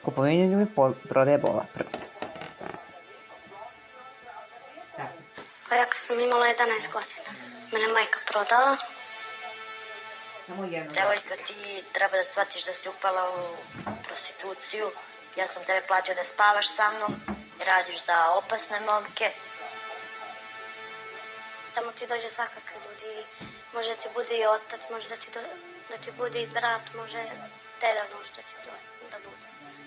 Kupovina ljudima prodaje bola. Pa ja kad sam imala 11 godina, mene majka prodala. Samo jedno. Devojka, ti treba da shvatiš da si upala u prostituciju. Ja sam tebe platio da spavaš sa mnom, radiš za opasne momke. Tamo ti dođe svakakvi ljudi, može da ti bude i otac, može da ti bude i brat, može deda može da ti da bude.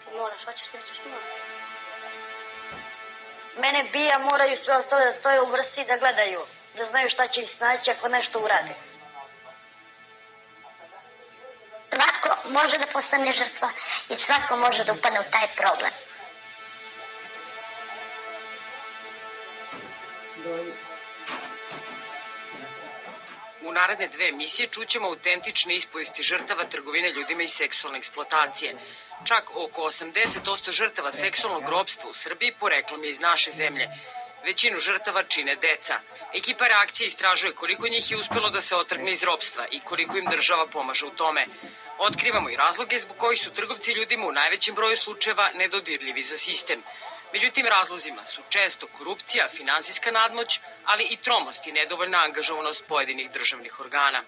Ti moraš, hoćeš, nećeš, moraš. Mene bija, moraju sve ostale da stoje u vrsti i da gledaju, da znaju šta će ih snaći ako nešto urade. Svako može da postane žrtva i svako može da upadne u taj problem. U naredne 2 emisije čućemo autentične ispovesti žrtava trgovine ljudima i seksualne eksploatacije. Čak oko 80% žrtava seksualnog ropstva u Srbiji poreklom je iz naše zemlje. Većinu žrtava čine deca. Ekipa reakcije istražuje koliko njih je uspelo da se otrgne iz ropstva i koliko im država pomaže u tome. Otkrivamo i razloge zbog kojih su trgovci ljudima u najvećem broju slučajeva nedodirljivi za sistem. Među tim razlozima su često korupcija, finansijska nadmoć, ali i tromost i nedovoljna angažovanost pojedinih državnih organa.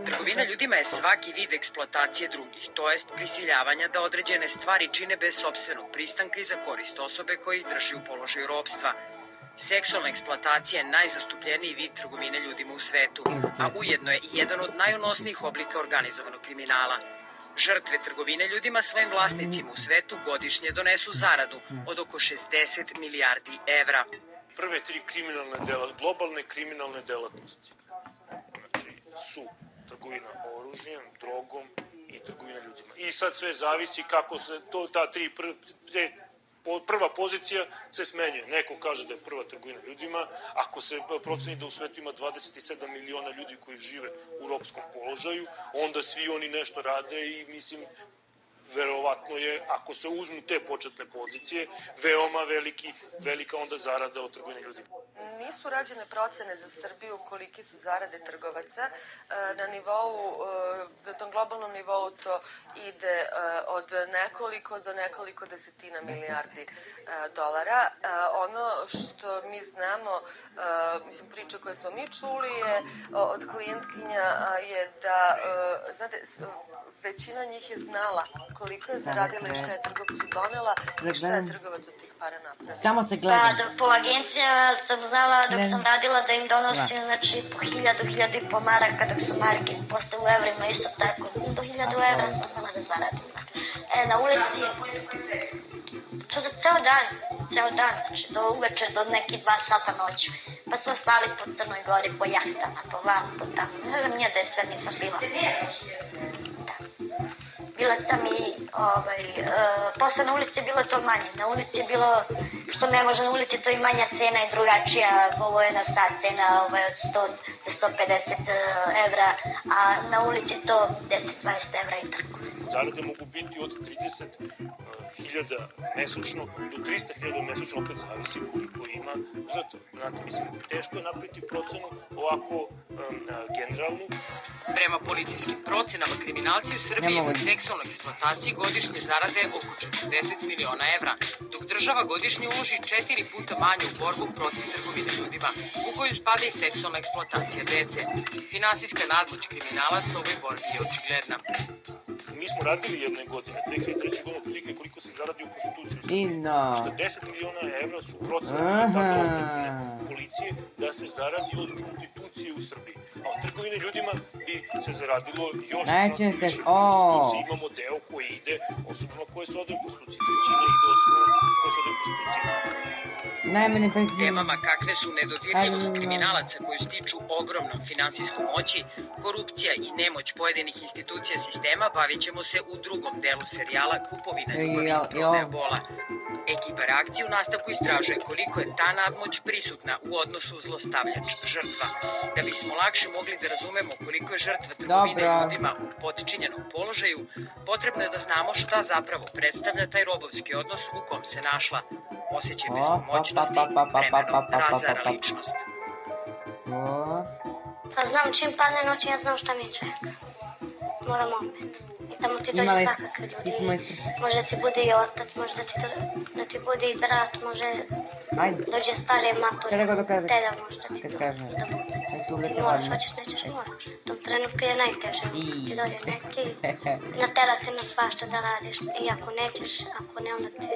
Trgovina ljudima je svaki vid eksploatacije drugih, to jest prisiljavanja da određene stvari čine bez sopstvenog pristanka i za korist osobe koji ih drži u položaju ropstva. Seksualna eksploatacija je najzastupljeniji vid trgovine ljudima u svetu, a ujedno je i jedan od najunosnijih oblika organizovanog kriminala. Žrtve trgovine ljudima svojim vlasnicima u svetu godišnje donesu zaradu od oko 60 milijardi evra. Prve 3 kriminalne globalne kriminalne delatnosti su trgovina oružjem, drogom i trgovina ljudima. I sad sve zavisi kako se prva pozicija se smenjuje. Neko kaže da je prva trgovina ljudima, ako se proceni da u svetu ima 27 miliona ljudi koji žive u ropskom položaju, onda svi oni nešto rade i mislim, verovatno je, ako se uzmu te početne pozicije, veoma velika onda zarada od trgovine ljudima. Nisu rađene procene za Srbiju koliki su zarade trgovaca. Na nivou, na tom globalnom nivou to ide od nekoliko do nekoliko desetina milijardi dolara. Ono što mi znamo, mislim priča koje smo mi čuli je od klijentkinja je da, znate, većina njih je znala koliko je zaradila i šta je trgovcu donela i šta je trgovac od tih para napravio. Samo se gleda. Pa, po agencijama sam znala dok sam radila da im donosim, znači, po 1000-1500 maraka, dok su marke postale u evrima, isto tako, do 1000 evra sam znala da zaradim. Na ulici, to za ceo dan, znači, do uveče, do neke 2 sata noću. Pa smo spali po Crnoj Gori, po jahtama, po vam, po tamo. Ne znam nije da je sve nisam bila. Bila sam i, posle na ulici je bilo to manje. Na ulici je bilo, što ne može na ulici, to i manja cena i drugačija. Ovo je na sad cena od 100 do 150 evra, a na ulici je to 10-20 evra i tako. Zarade mogu biti od 30.000 mesečno do 300.000 mesečno, opet zavisi koliko ima žrtva. Znate, mislim, teško je napraviti procenu ovako generalnu. Prema policijskim procenama, kriminalci u Srbiji u seksualnoj eksploataciji godišnje zarade oko 40 miliona evra, dok država godišnje uloži 4 puta manje u borbu protiv trgovine ljudima, u koju spada i seksualna eksploatacija dece. Finansijska nadmoć kriminalaca u ovoj borbi je očigledna. Mi smo radili jedne godine, 2003. godine, prilike koliko se zaradi u prostituciju. Što 10 miliona evra su procene policije da se zaradi od prostitucije u Srbiji. A od trgovine ljudima bi se zaradilo još više. Imamo deo koji ide osobama koje se odaju prostituciji. Trećina ide osobama koje se odaju prostituciji. Temama kakve su nedodirljivost kriminalaca koju stiču ogromnom finansijskom moći, korupcija i nemoć pojedinih institucija sistema bavit ćemo se u drugom delu serijala Kupovina ljubavi i prodaja bola. Ekipa reakcije u nastavku istražuje koliko je ta nadmoć prisutna u odnosu zlostavljač-žrtva. Da bismo lakše mogli da razumemo koliko je žrtva trgovine ljudima u podčinjenom položaju, potrebno je da znamo šta zapravo predstavlja taj robovski odnos u kom se našla. Osjećaj bespomoćnosti, vremenom razara ličnost. Pa znam, čim padne noć, ja znam šta mi čeka. Moram opet. I tamo ti dođe svakakve ljudi. Može da ti bude i otac, može da ti bude i brat, može dođe stare matori, deda može da ti bude. Moraš, hoćeš, nećeš, moraš. U tom trenutku je najteže. Ti dođe neki, natera te na svašta da radiš. I ako nećeš, ako ne, onda ti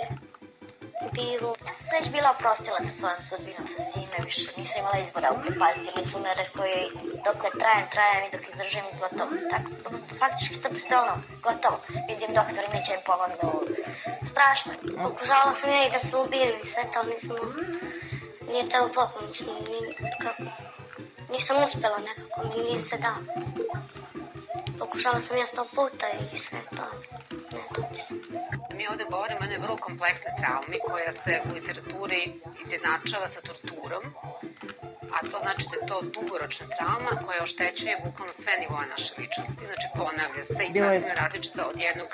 bivu. Ja sam već bila oprostila sa svojom sudbinom, sa svime, više nisam imala izbora u pripaziti su mere koji dokle trajem i dok izdržim gotovo. Tako, faktički sam ono, gotovo. Vidim doktor neće mi pomoći. Strašno. Pokušavala sam ja i da se ubijem i sve to, nije telo popom, nisam uspjela nekako, mi nije se dao. Pokušala sam ja 100 puta i sve to. Mi ovdje govorimo o jednoj vrlo kompleksnoj traumi koja se u literaturi izjednačava sa torturom, a to znači da je to dugoročna trauma koja oštećuje bukvalno sve nivoje naše ličnosti, znači ponavlja se i sasvim je različita od jednog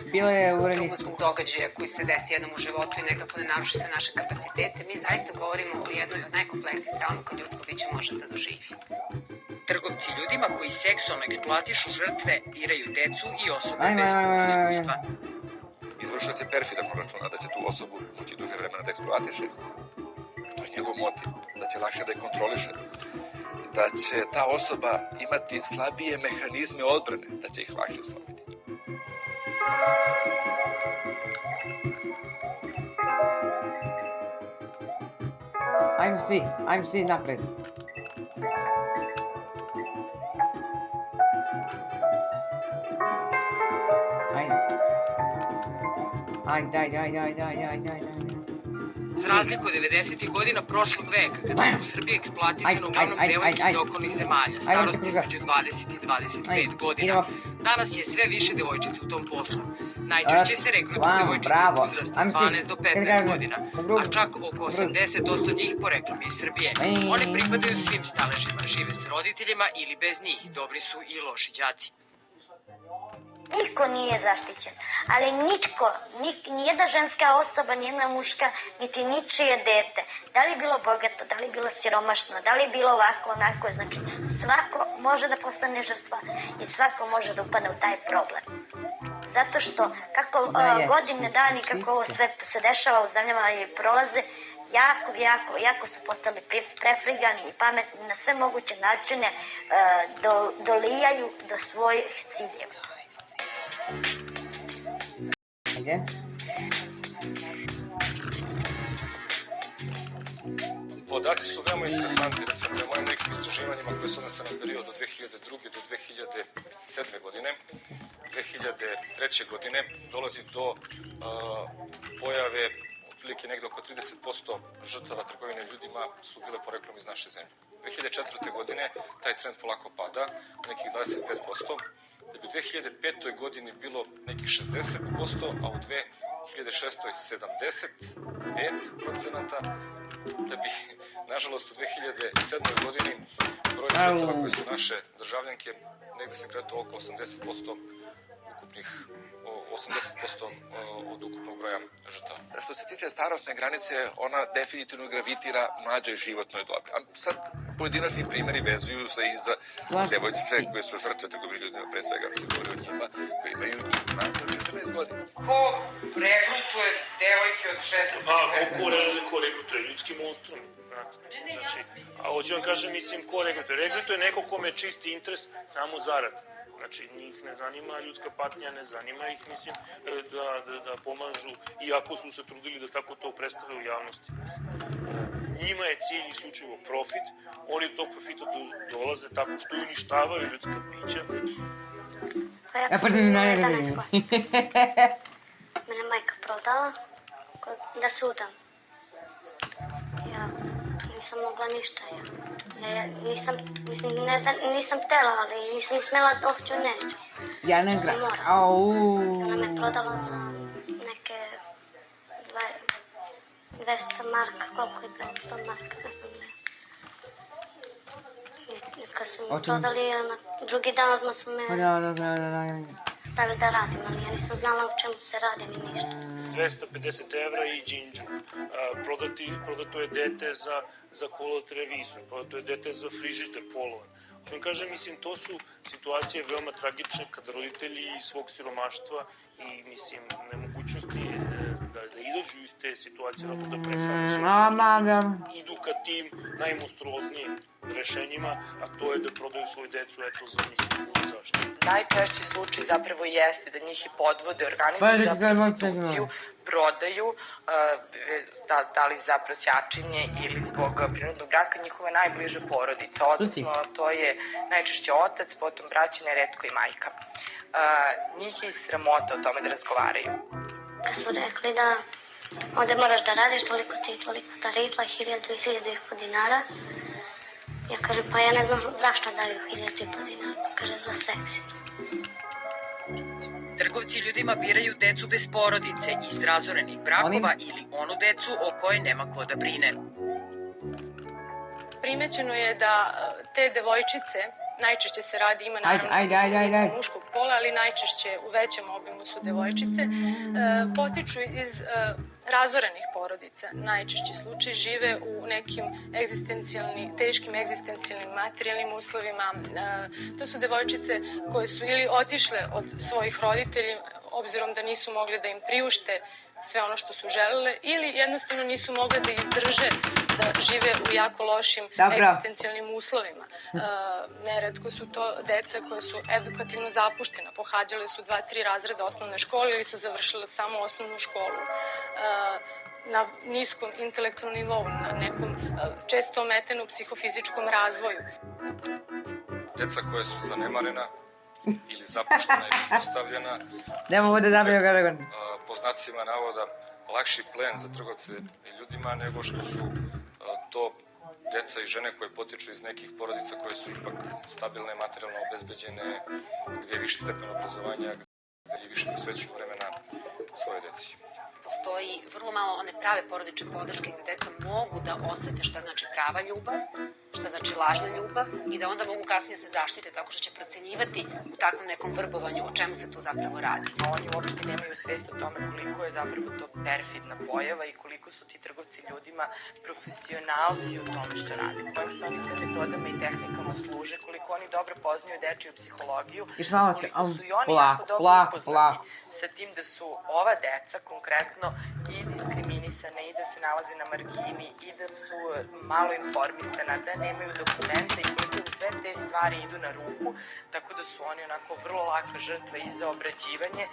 traumatskog događaja koji se desi jednom u životu i nekako ne naruši se naše kapacitete. Mi zaista govorimo o jednoj od najkompleksnijih trauma koje ljudsko biće može da doživi. Trgovci ljudima koji seksualno eksploatišu žrtve diraju decu i osobe bez iskustva. Izvršilac je perfidan računa da će tu osobu moći duže vremena da eksploatiše. To je njegov motiv, da će lakše da je kontroliše. Da će ta osoba imati slabije mehanizme odbrane, da će ih lakše slomiti. Ajmo svi napred. Ajde. Za razliku od 90. godina prošlog veka, kada su u Srbiji eksploatisane uglavnom devojke iz okolnih zemalja, starosti između 20 i 25 godina, danas je sve više devojčica u tom poslu. Najčešće se rekrutuju devojčice uzrasta 12 do 15 godina, a čak oko 80% njih poreklom je iz Srbije. One pripadaju svim staležima, žive s roditeljima ili bez njih, dobri su i loši đaci. Niko nije zaštićen, ali nijedna ženska osoba, nijedna muška, niti ničije dete, da li bilo bogato, da li bilo siromašno, da li bilo ovako, onako, znači svako može da postane žrtva i svako može da upadne u taj problem. Zato što kako godine dani, kako ovo sve se dešava u zemljama i prolaze, jako su postali prefrigani i pametni na sve moguće načine, dolijaju do svojih ciljeva. Ajde. Podaci su veoma interesantni, da sam prema nekim istraživanjima koje su odnose na period od 2002. do 2007. godine, 2003. godine dolazi do pojave otprilike negde oko 30% žrtava trgovine ljudima su bile poreklom iz naše zemlje. 2004. godine taj trend polako pada, nekih 25%, da bi u 2005. godini bilo nekih 60%, a u 2006. 75%, da bi, nažalost, u 2007. godini broj žrtava koje su naše državljanke negde se kretao oko 80% od ukupnog broja žrtava. Što se tiče starosne granice, ona definitivno gravitira mlađoj životnoj dobi. A sad pojedinačni primjeri vezuju se i za devojčice koje su žrtve trgovine ljudima, pre svega se govori o njima, koji imaju i mlađe od 14 godina. Ko regrutuje devojke od 16? Ko regrutuje? Ljudski monstrum. Znači, a hoću vam kažem, mislim, ko regrutuje? Regrutuje neko kome je čisti interes samo zarad. Znači, njih ne zanima ljudska patnja, ne zanima ih, mislim, da pomažu, iako su se trudili da tako to predstave u javnosti. Njima je cilj isključivo profit, oni od tog profita dolaze tako što uništavaju ljudska bića. Mene majka prodala da se udam. Ja nisam mogla ništa, nisam htjela, ali nisam smjela da hoću nešto. Ja ne gram. Ona me prodala za neke 200 marka, koliko je 500 marka, ne znam ne. Kad su O mi čemu? prodali, na drugi dan odmah su me Pa da. stavili da radim, ali ja nisam znala o čemu se radi ni ništa. 250 evra i džinđu. Prodato je dete za kolo televizor, prodato je dete za frižider polovan. Što vam kažem, mislim, to su situacije veoma tragične kada roditelji iz svog siromaštva i, mislim, nemogućnosti da izađu iz te situacije, zato da prehrane svoje idu ka tim najmonstruoznijim rešenjima, a to je da prodaju svoju decu, eto, za mislim, zašto. Najčešći slučaj zapravo jeste da njih i podvode organizuju za prostituciju, prodaju, da li za prosjačenje ili zbog prinudnog braka njihova najbliža porodica, odnosno to je najčešće otac, potom braća, neretko i majka. Njih je i sramota o tome da razgovaraju. Kad su rekli da ovde moraš da radiš toliko tarifa, 1000-1500 dinara, ja kažem, pa ja ne znam zašto daju 1500 dinara, kaže za seks. Trgovci ljudima biraju decu bez porodice, iz razorenih brakova ili onu decu o kojoj nema ko da brine. Primećeno je da te devojčice, najčešće se radi, ima naravno muškog pola, ali najčešće u većem obimu su devojčice, potiču iz razorenih porodica. Najčešći slučaj žive u nekim teškim egzistencijalnim materijalnim uslovima. To su devojčice koje su ili otišle od svojih roditelja, obzirom da nisu mogli da im priušte sve ono što su želele, ili jednostavno nisu mogli da izdrže da žive u jako lošim egzistencijalnim uslovima. Neretko su to deca koje su edukativno zapuštena, pohađale su 2-3 razreda osnovne škole ili su završile samo osnovnu školu. Na niskom intelektualnom nivou, na nekom često ometenom psihofizičkom razvoju. Deca koja su zanemarena ili zapuštena ili postavljena, po znacima navoda, lakši plen za trgovce i ljudima nego što su to deca i žene koje potiču iz nekih porodica koje su ipak stabilne, materijalno obezbeđene, gdje je viši stepen obrazovanja, gdje je više posvećuju vremena svoje deci. Postoji vrlo malo one prave porodične podrške gde deca mogu da osete šta znači prava ljubav, šta znači lažna ljubav i da onda mogu kasnije se zaštite tako što će procenjivati u takvom nekom vrbovanju o čemu se tu zapravo radi. Oni uopšte nemaju svest o tome koliko je zapravo to perfidna pojava i koliko su ti trgovci ljudima profesionalci u tome što rade, kojim se oni sve metodama i tehnikama služe, koliko oni dobro poznaju dečiju psihologiju, koliko su i oni jako dobro upoznati sa tim da su ova deca konkretno i diskriminisane i da se nalaze na margini i da su malo informisana, da nemaju dokumenta i koliko im sve te stvari idu na ruku, tako da su oni onako vrlo laka žrtva i za obrađivanje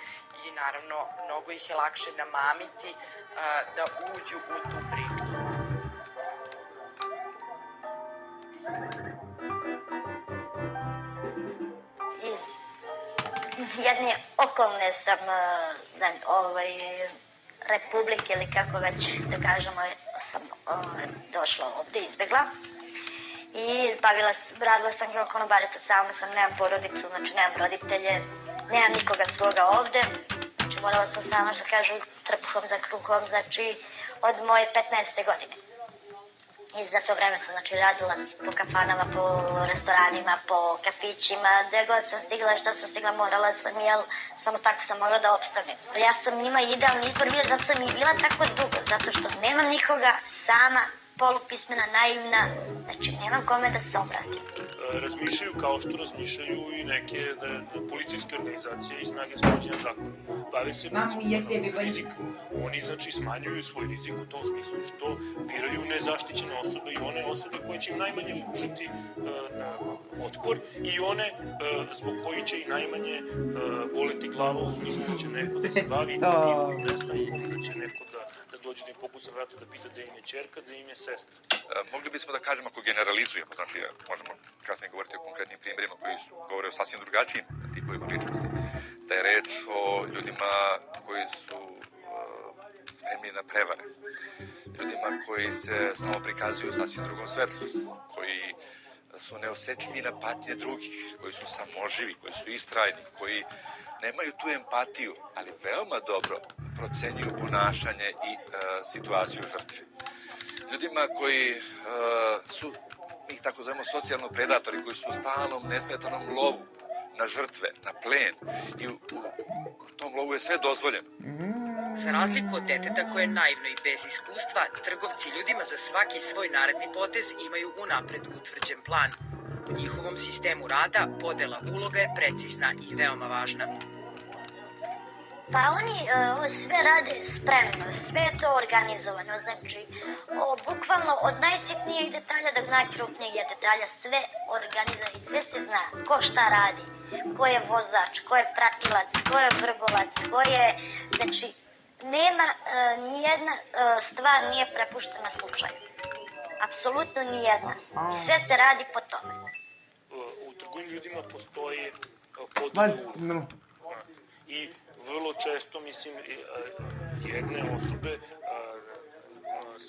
i naravno mnogo ih je lakše namamiti da uđu u tu priču. Jedne okolne sam republike ili kako već da kažemo sam došla ovde, izbegla i radila sam kao konobarica, sama sam, nemam porodicu, znači nemam roditelje, nemam nikoga svoga ovde, znači morala sam sama što kažu trbuhom za kruhom, znači od moje 15. godine. I za to vreme sam radila po kafanama, po restoranima, po kafićima, gde god sam stigla i što sam stigla morala sam, jel, samo tako sam mogla da opstanem. Ja sam njima idealni izbor bio, zato sam i bila tako dugo, zato što nemam nikoga, sama, polupismena, naivna, znači nemam kome da se obratim. Razmišljaju kao što razmišljaju i neke policijske organizacije i snage sprovođenja zakona. Bave se riziku. Oni znači smanjuju svoj rizik u tom smislu što biraju nezaštićene osobe i one osobe koje će im najmanje pružiti otpor i one zbog koji će i najmanje boleti glava u smislu da će neko da se bavi da će neko da dođe da im pokuca vrata da pita da im je ćerka, da im je sestra. Mogli bismo da kažemo, ako generalizujemo, znači možemo kasnije govoriti o konkretnim primjerima koji govore o sasvim drugačijim tipovima ličnosti, da je reč o ljudima koji su spremni na prevare, ljudima koji se samo prikazuju u sasvim drugom svetlu, koji su neosetljivi na patnje drugih, koji su samoživi, koji su istrajni, koji nemaju tu empatiju, ali veoma dobro procenjuju ponašanje i situaciju žrtve. Ljudima koji su mi ih tako zovemo socijalno predatori, koji su u stalnom nesmetanom lovu na žrtve, na plen. I u tom lovu je sve dozvoljeno. Za razliku od deteta koje je naivno i bez iskustva, trgovci ljudima za svaki svoj naredni potez imaju unapred utvrđen plan. U njihovom sistemu rada podela uloga je precizna i veoma važna. Pa oni ovo sve rade spremno, sve je to organizovano, znači bukvalno od najsitnijeg detalja do najkrupnijeg detalja sve organizovano i sve se zna ko šta radi, ko je vozač, ko je pratilac, ko je vrgolac, ko je, znači nema nijedna stvar nije prepuštena slučaju, apsolutno nijedna i sve se radi po tome. U trgovini ljudima postoji podela uloga. I vrlo često, mislim, jedne osobe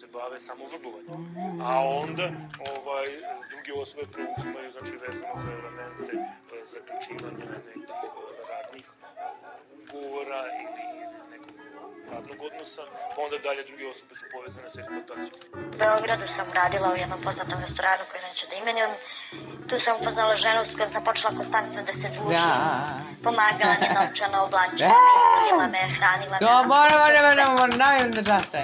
se bave samo vrbovanjem, a onda druge osobe preuzimaju, znači, vezano za elemente zaključivanja nekih radnih ugovora ili nekog radnog odnosa, pa onda dalje druge osobe su povezane sa eksploatacijom. U Beogradu sam radila u jednom poznatom restoranu koji neću da imenujem. Tu sam upoznala ženu s kojom sam počela konstantno da se družim. Pomagala mi novčano, oblačila me, budila me, hranila me. To moramo navijem da čase.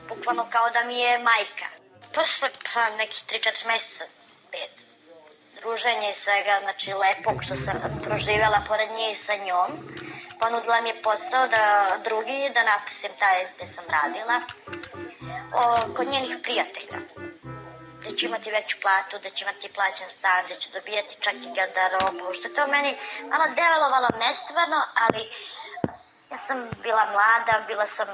Bukvalno kao da mi je majka. Posle nekih 3-4 meseca, 5, druženje i svega, znači lepog što sam proživjela pored nje i sa njom, ponudila mi je posao da napisim taj gde sam radila kod njenih prijatelja. Da će imati veću platu, da će imati plaćen stan, da će dobijati čak i garderobu, što je to meni malo delovalo nestvarno, ali ja sam bila mlada, bila sam